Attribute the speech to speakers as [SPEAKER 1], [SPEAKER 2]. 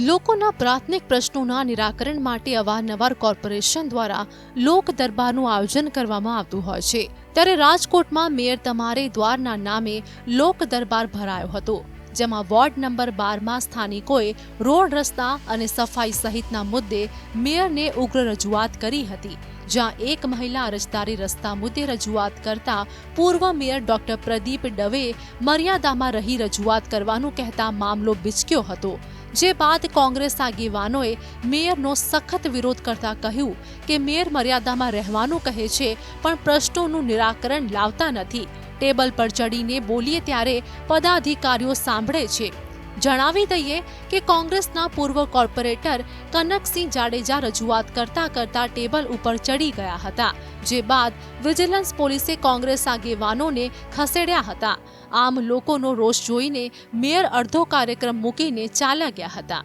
[SPEAKER 1] લોકોના પ્રાથમિક પ્રશ્નોના નિરાકરણ માટે અવારનવાર કોર્પોરેશન દ્વારા લોક દરબારનું આયોજન કરવામાં આવતું હોય છે। ત્યારે રાજકોટમાં મેયર તમારે દ્વારના નામે લોક દરબાર ભરાયો હતો, જેમાં વોર્ડ નંબર 12માં સ્થાનિકોએ રોડ રસ્તા અને સફાઈ સહિતના મુદ્દે મેયરને ઉગ્ર રજૂઆત કરી હતી। જ્યાં એક મહિલા અરજદારી રસ્તા મુદ્દે રજૂઆત કરતા પૂર્વ મેયર ડોક્ટર પ્રદીપ દવે મર્યાદામાં રહી રજૂઆત કરવાનું કહેતા મામલો બીચક્યો હતો। જે બાદ કોંગ્રેસ આગેવાનોએ મેયરનો સખત વિરોધ કરતા કહ્યું કે મેયર મર્યાદામાં રહેવાનું કહે છે, પણ પ્રશ્નોનું નિરાકરણ લાવતા નથી। ટેબલ પર ચડીને બોલીએ ત્યારે પદાધિકારીઓ સાંભળે છે। જણાવી દઈએ કે કોંગ્રેસના પૂર્વ કોર્પોરેટર કનકસિંહ જાડેજા રજૂઆત કરતા ટેબલ ઉપર ચડી ગયા હતા, જે બાદ વિજિલન્સ પોલીસે કોંગ્રેસ આગેવાનોને ખસેડ્યા હતા। આમ લોકોનો રોષ જોઈને મેયર અડધો કાર્યક્રમ મૂકીને ચાલ્યા ગયા હતા।